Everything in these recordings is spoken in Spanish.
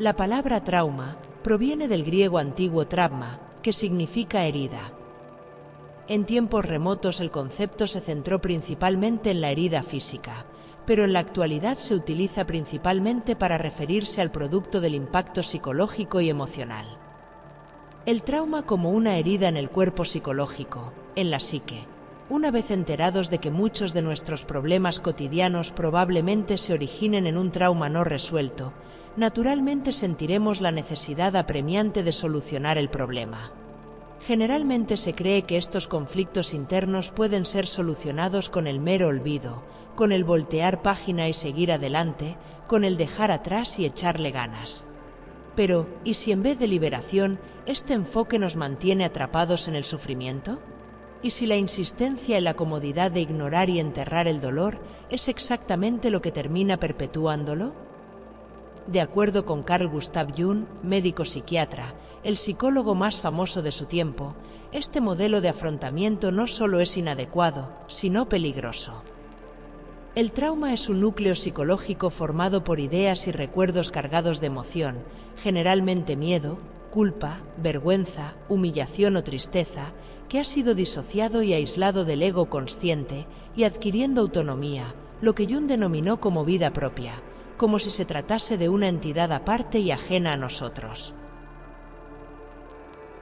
La palabra trauma proviene del griego antiguo trauma, que significa herida. En tiempos remotos el concepto se centró principalmente en la herida física, pero en la actualidad se utiliza principalmente para referirse al producto del impacto psicológico y emocional. El trauma como una herida en el cuerpo psicológico, en la psique. Una vez enterados de que muchos de nuestros problemas cotidianos probablemente se originen en un trauma no resuelto, naturalmente sentiremos la necesidad apremiante de solucionar el problema. Generalmente se cree que estos conflictos internos pueden ser solucionados con el mero olvido, con el voltear página y seguir adelante, con el dejar atrás y echarle ganas. Pero, ¿y si en vez de liberación, este enfoque nos mantiene atrapados en el sufrimiento? ¿Y si la insistencia en la comodidad de ignorar y enterrar el dolor es exactamente lo que termina perpetuándolo? De acuerdo con Carl Gustav Jung, médico psiquiatra, el psicólogo más famoso de su tiempo, este modelo de afrontamiento no solo es inadecuado, sino peligroso. El trauma es un núcleo psicológico formado por ideas y recuerdos cargados de emoción, generalmente miedo, culpa, vergüenza, humillación o tristeza, que ha sido disociado y aislado del ego consciente y adquiriendo autonomía, lo que Jung denominó como vida propia, como si se tratase de una entidad aparte y ajena a nosotros.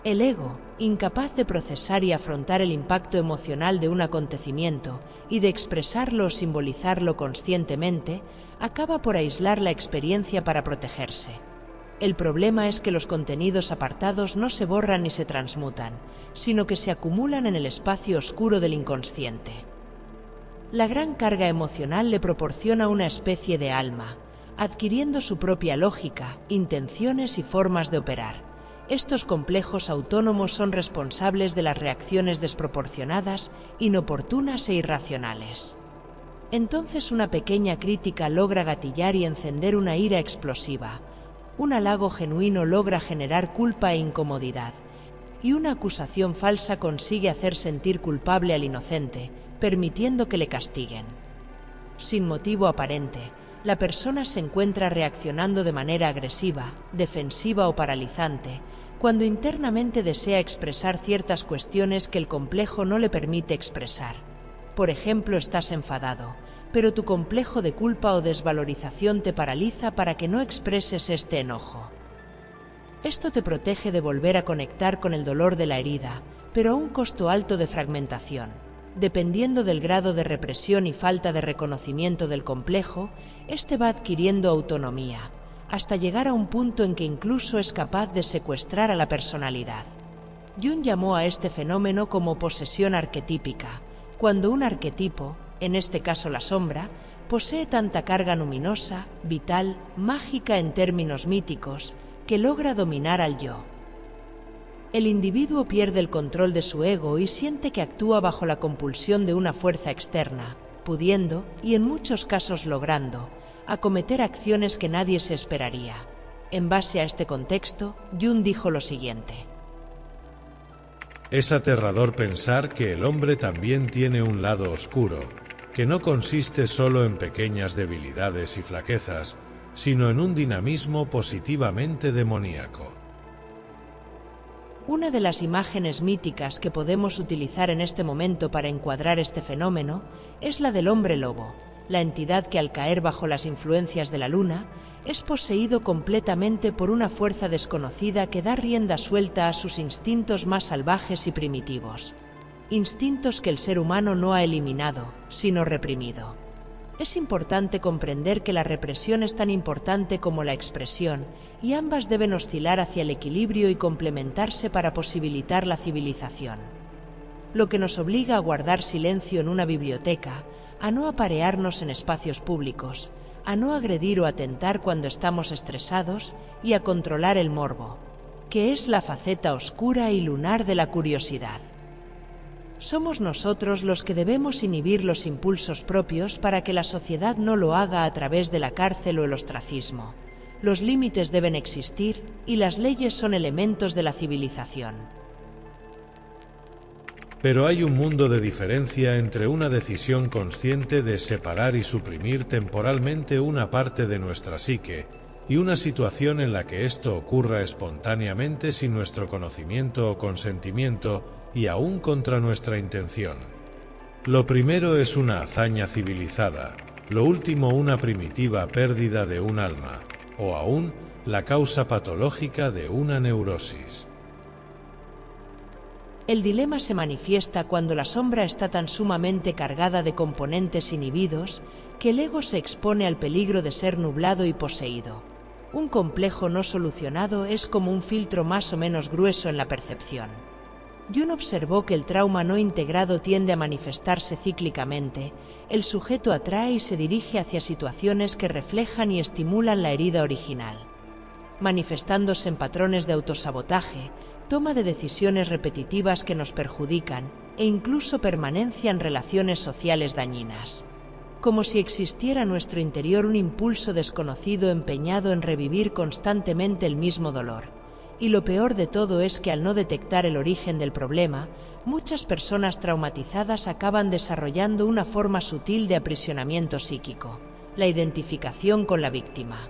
El ego, incapaz de procesar y afrontar el impacto emocional de un acontecimiento y de expresarlo o simbolizarlo conscientemente, acaba por aislar la experiencia para protegerse. El problema es que los contenidos apartados no se borran ni se transmutan, sino que se acumulan en el espacio oscuro del inconsciente. La gran carga emocional le proporciona una especie de alma, adquiriendo su propia lógica, intenciones y formas de operar. Estos complejos autónomos son responsables de las reacciones desproporcionadas, inoportunas e irracionales. Entonces una pequeña crítica logra gatillar y encender una ira explosiva. Un halago genuino logra generar culpa e incomodidad. Y una acusación falsa consigue hacer sentir culpable al inocente, permitiendo que le castiguen. Sin motivo aparente, la persona se encuentra reaccionando de manera agresiva, defensiva o paralizante, cuando internamente desea expresar ciertas cuestiones que el complejo no le permite expresar. Por ejemplo, estás enfadado, pero tu complejo de culpa o desvalorización te paraliza para que no expreses este enojo. Esto te protege de volver a conectar con el dolor de la herida, pero a un costo alto de fragmentación. Dependiendo del grado de represión y falta de reconocimiento del complejo, este va adquiriendo autonomía, hasta llegar a un punto en que incluso es capaz de secuestrar a la personalidad. Jung llamó a este fenómeno como posesión arquetípica, cuando un arquetipo, en este caso la sombra, posee tanta carga luminosa, vital, mágica en términos míticos, que logra dominar al yo. El individuo pierde el control de su ego y siente que actúa bajo la compulsión de una fuerza externa, pudiendo, y en muchos casos logrando, acometer acciones que nadie se esperaría. En base a este contexto, Jung dijo lo siguiente: Es aterrador pensar que el hombre también tiene un lado oscuro, que no consiste solo en pequeñas debilidades y flaquezas, sino en un dinamismo positivamente demoníaco. Una de las imágenes míticas que podemos utilizar en este momento para encuadrar este fenómeno es la del hombre lobo, la entidad que al caer bajo las influencias de la luna es poseído completamente por una fuerza desconocida que da rienda suelta a sus instintos más salvajes y primitivos. Instintos que el ser humano no ha eliminado, sino reprimido. Es importante comprender que la represión es tan importante como la expresión, y ambas deben oscilar hacia el equilibrio y complementarse para posibilitar la civilización. Lo que nos obliga a guardar silencio en una biblioteca, a no aparearnos en espacios públicos, a no agredir o atentar cuando estamos estresados y a controlar el morbo, que es la faceta oscura y lunar de la curiosidad. Somos nosotros los que debemos inhibir los impulsos propios para que la sociedad no lo haga a través de la cárcel o el ostracismo. Los límites deben existir y las leyes son elementos de la civilización. Pero hay un mundo de diferencia entre una decisión consciente de separar y suprimir temporalmente una parte de nuestra psique y una situación en la que esto ocurra espontáneamente sin nuestro conocimiento o consentimiento y aún contra nuestra intención. Lo primero es una hazaña civilizada, lo último una primitiva pérdida de un alma, o aún la causa patológica de una neurosis. El dilema se manifiesta cuando la sombra está tan sumamente cargada de componentes inhibidos que el ego se expone al peligro de ser nublado y poseído. Un complejo no solucionado es como un filtro más o menos grueso en la percepción. Jung observó que el trauma no integrado tiende a manifestarse cíclicamente. El sujeto atrae y se dirige hacia situaciones que reflejan y estimulan la herida original, manifestándose en patrones de autosabotaje, toma de decisiones repetitivas que nos perjudican e incluso permanencia en relaciones sociales dañinas. Como si existiera en nuestro interior un impulso desconocido empeñado en revivir constantemente el mismo dolor. Y lo peor de todo es que al no detectar el origen del problema, muchas personas traumatizadas acaban desarrollando una forma sutil de aprisionamiento psíquico, la identificación con la víctima.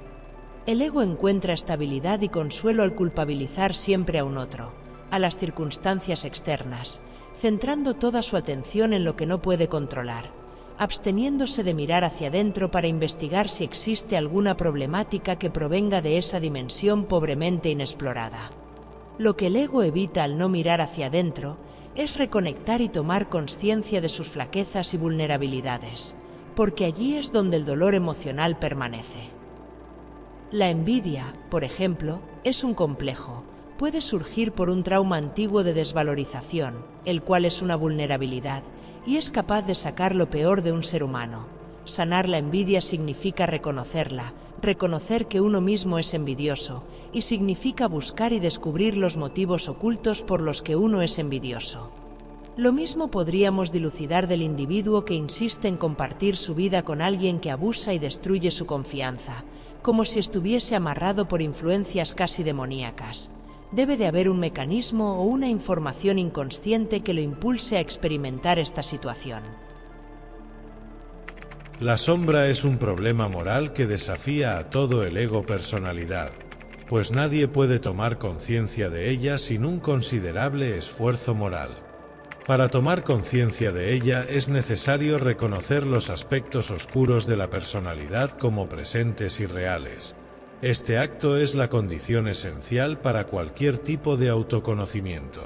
El ego encuentra estabilidad y consuelo al culpabilizar siempre a un otro, a las circunstancias externas, centrando toda su atención en lo que no puede controlar, absteniéndose de mirar hacia adentro para investigar si existe alguna problemática que provenga de esa dimensión pobremente inexplorada. Lo que el ego evita al no mirar hacia adentro es reconectar y tomar conciencia de sus flaquezas y vulnerabilidades, porque allí es donde el dolor emocional permanece. La envidia, por ejemplo, es un complejo. Puede surgir por un trauma antiguo de desvalorización, el cual es una vulnerabilidad, y es capaz de sacar lo peor de un ser humano. Sanar la envidia significa reconocerla, reconocer que uno mismo es envidioso, y significa buscar y descubrir los motivos ocultos por los que uno es envidioso. Lo mismo podríamos dilucidar del individuo que insiste en compartir su vida con alguien que abusa y destruye su confianza, como si estuviese amarrado por influencias casi demoníacas. Debe de haber un mecanismo o una información inconsciente que lo impulse a experimentar esta situación. La sombra es un problema moral que desafía a todo el ego-personalidad, pues nadie puede tomar conciencia de ella sin un considerable esfuerzo moral. Para tomar conciencia de ella es necesario reconocer los aspectos oscuros de la personalidad como presentes y reales. Este acto es la condición esencial para cualquier tipo de autoconocimiento.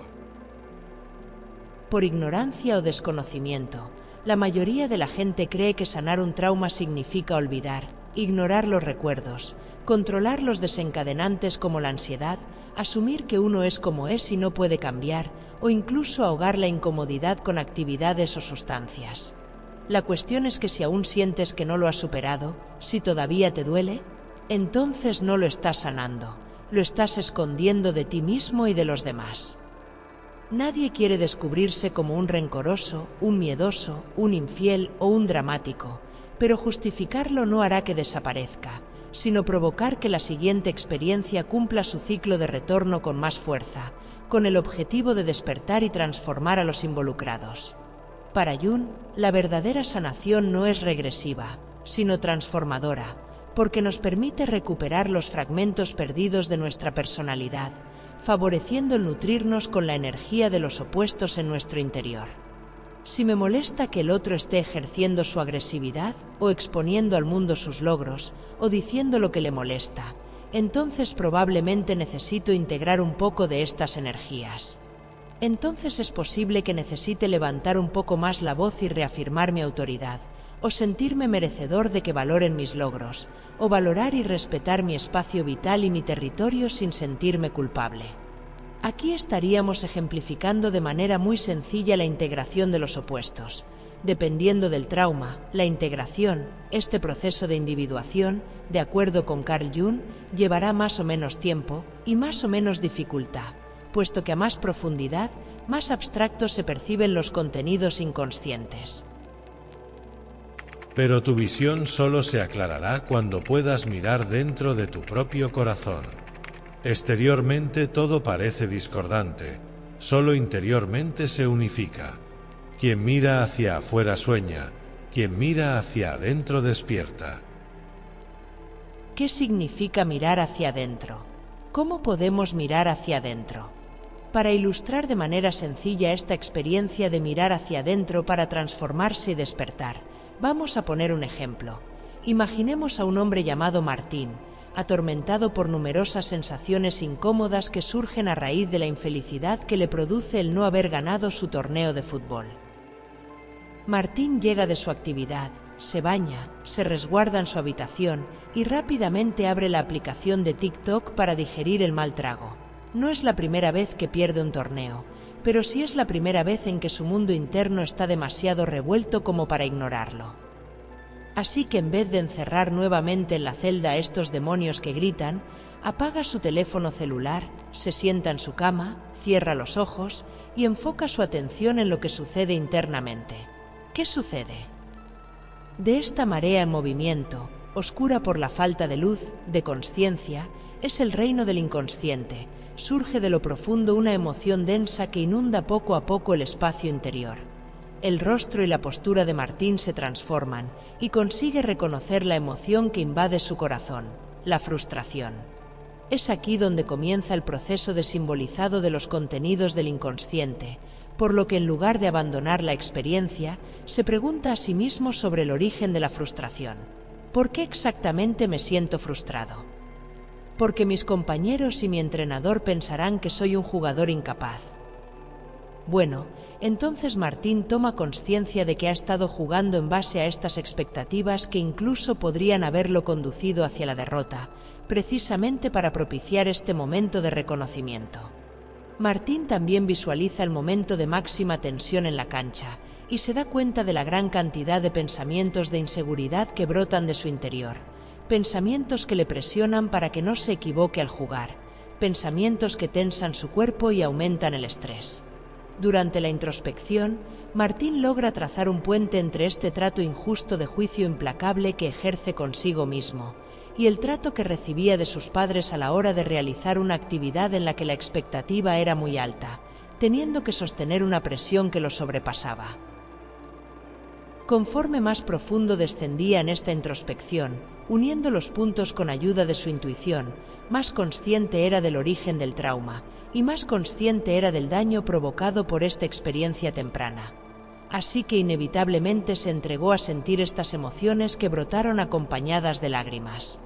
Por ignorancia o desconocimiento, la mayoría de la gente cree que sanar un trauma significa olvidar, ignorar los recuerdos, controlar los desencadenantes como la ansiedad, asumir que uno es como es y no puede cambiar, o incluso ahogar la incomodidad con actividades o sustancias. La cuestión es que si aún sientes que no lo has superado, si todavía te duele, entonces no lo estás sanando, lo estás escondiendo de ti mismo y de los demás. Nadie quiere descubrirse como un rencoroso, un miedoso, un infiel o un dramático, pero justificarlo no hará que desaparezca, sino provocar que la siguiente experiencia cumpla su ciclo de retorno con más fuerza, con el objetivo de despertar y transformar a los involucrados. Para Jung, la verdadera sanación no es regresiva, sino transformadora, porque nos permite recuperar los fragmentos perdidos de nuestra personalidad, favoreciendo el nutrirnos con la energía de los opuestos en nuestro interior. Si me molesta que el otro esté ejerciendo su agresividad, o exponiendo al mundo sus logros, o diciendo lo que le molesta, entonces probablemente necesito integrar un poco de estas energías. Entonces es posible que necesite levantar un poco más la voz y reafirmar mi autoridad, o sentirme merecedor de que valoren mis logros, o valorar y respetar mi espacio vital y mi territorio sin sentirme culpable. Aquí estaríamos ejemplificando de manera muy sencilla la integración de los opuestos. Dependiendo del trauma, la integración, este proceso de individuación, de acuerdo con Carl Jung, llevará más o menos tiempo y más o menos dificultad, puesto que a más profundidad, más abstractos se perciben los contenidos inconscientes. Pero tu visión solo se aclarará cuando puedas mirar dentro de tu propio corazón. Exteriormente todo parece discordante, solo interiormente se unifica. Quien mira hacia afuera sueña, quien mira hacia adentro despierta. ¿Qué significa mirar hacia adentro? ¿Cómo podemos mirar hacia adentro? Para ilustrar de manera sencilla esta experiencia de mirar hacia adentro para transformarse y despertar, vamos a poner un ejemplo. Imaginemos a un hombre llamado Martín, atormentado por numerosas sensaciones incómodas que surgen a raíz de la infelicidad que le produce el no haber ganado su torneo de fútbol. Martín llega de su actividad, se baña, se resguarda en su habitación y rápidamente abre la aplicación de TikTok para digerir el mal trago. No es la primera vez que pierde un torneo, pero sí es la primera vez en que su mundo interno está demasiado revuelto como para ignorarlo. Así que en vez de encerrar nuevamente en la celda a estos demonios que gritan, apaga su teléfono celular, se sienta en su cama, cierra los ojos y enfoca su atención en lo que sucede internamente. ¿Qué sucede? De esta marea en movimiento, oscura por la falta de luz, de consciencia, es el reino del inconsciente. Surge de lo profundo una emoción densa que inunda poco a poco el espacio interior. El rostro y la postura de Martín se transforman y consigue reconocer la emoción que invade su corazón, la frustración. Es aquí donde comienza el proceso de simbolizado de los contenidos del inconsciente, por lo que en lugar de abandonar la experiencia, se pregunta a sí mismo sobre el origen de la frustración. ¿Por qué exactamente me siento frustrado? Porque mis compañeros y mi entrenador pensarán que soy un jugador incapaz. Bueno, entonces Martín toma conciencia de que ha estado jugando en base a estas expectativas que incluso podrían haberlo conducido hacia la derrota, precisamente para propiciar este momento de reconocimiento. Martín también visualiza el momento de máxima tensión en la cancha y se da cuenta de la gran cantidad de pensamientos de inseguridad que brotan de su interior, pensamientos que le presionan para que no se equivoque al jugar, pensamientos que tensan su cuerpo y aumentan el estrés. Durante la introspección, Martín logra trazar un puente entre este trato injusto de juicio implacable que ejerce consigo mismo y el trato que recibía de sus padres a la hora de realizar una actividad en la que la expectativa era muy alta, teniendo que sostener una presión que lo sobrepasaba. Conforme más profundo descendía en esta introspección, uniendo los puntos con ayuda de su intuición, más consciente era del origen del trauma y más consciente era del daño provocado por esta experiencia temprana. Así que inevitablemente se entregó a sentir estas emociones que brotaron acompañadas de lágrimas.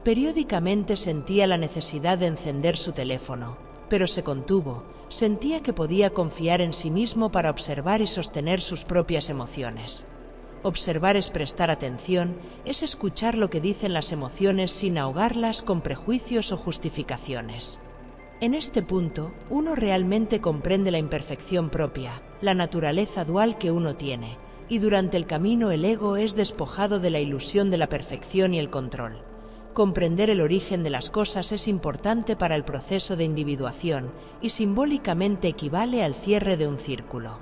Periódicamente sentía la necesidad de encender su teléfono, pero se contuvo, sentía que podía confiar en sí mismo para observar y sostener sus propias emociones. Observar es prestar atención, es escuchar lo que dicen las emociones sin ahogarlas con prejuicios o justificaciones. En este punto, uno realmente comprende la imperfección propia, la naturaleza dual que uno tiene, y durante el camino el ego es despojado de la ilusión de la perfección y el control. Comprender el origen de las cosas es importante para el proceso de individuación y simbólicamente equivale al cierre de un círculo.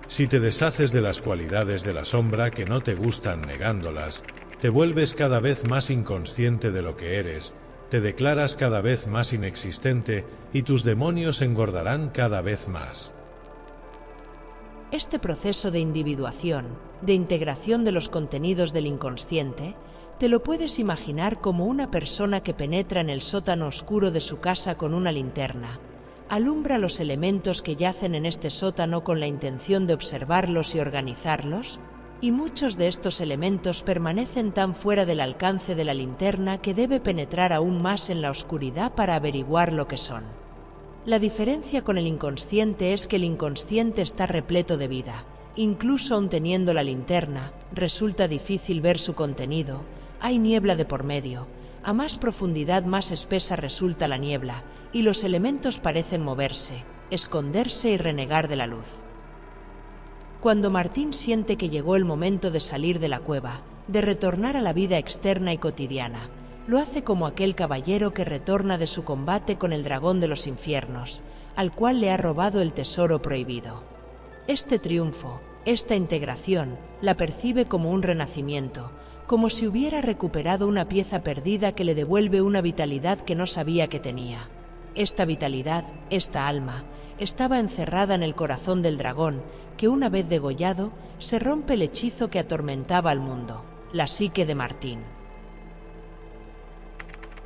Si te deshaces de las cualidades de la sombra que no te gustan negándolas, te vuelves cada vez más inconsciente de lo que eres, te declaras cada vez más inexistente y tus demonios engordarán cada vez más. Este proceso de individuación, de integración de los contenidos del inconsciente, te lo puedes imaginar como una persona que penetra en el sótano oscuro de su casa con una linterna. Alumbra los elementos que yacen en este sótano con la intención de observarlos y organizarlos, y muchos de estos elementos permanecen tan fuera del alcance de la linterna que debe penetrar aún más en la oscuridad para averiguar lo que son. La diferencia con el inconsciente es que el inconsciente está repleto de vida. Incluso aun teniendo la linterna, resulta difícil ver su contenido, hay niebla de por medio. A más profundidad, más espesa resulta la niebla, y los elementos parecen moverse, esconderse y renegar de la luz. Cuando Martín siente que llegó el momento de salir de la cueva, de retornar a la vida externa y cotidiana, lo hace como aquel caballero que retorna de su combate con el dragón de los infiernos, al cual le ha robado el tesoro prohibido. Este triunfo, esta integración, la percibe como un renacimiento, como si hubiera recuperado una pieza perdida que le devuelve una vitalidad que no sabía que tenía. Esta vitalidad, esta alma, estaba encerrada en el corazón del dragón, que una vez degollado, se rompe el hechizo que atormentaba al mundo, la psique de Martín.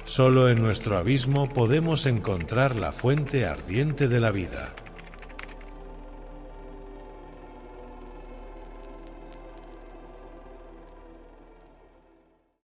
Solo en nuestro abismo podemos encontrar la fuente ardiente de la vida.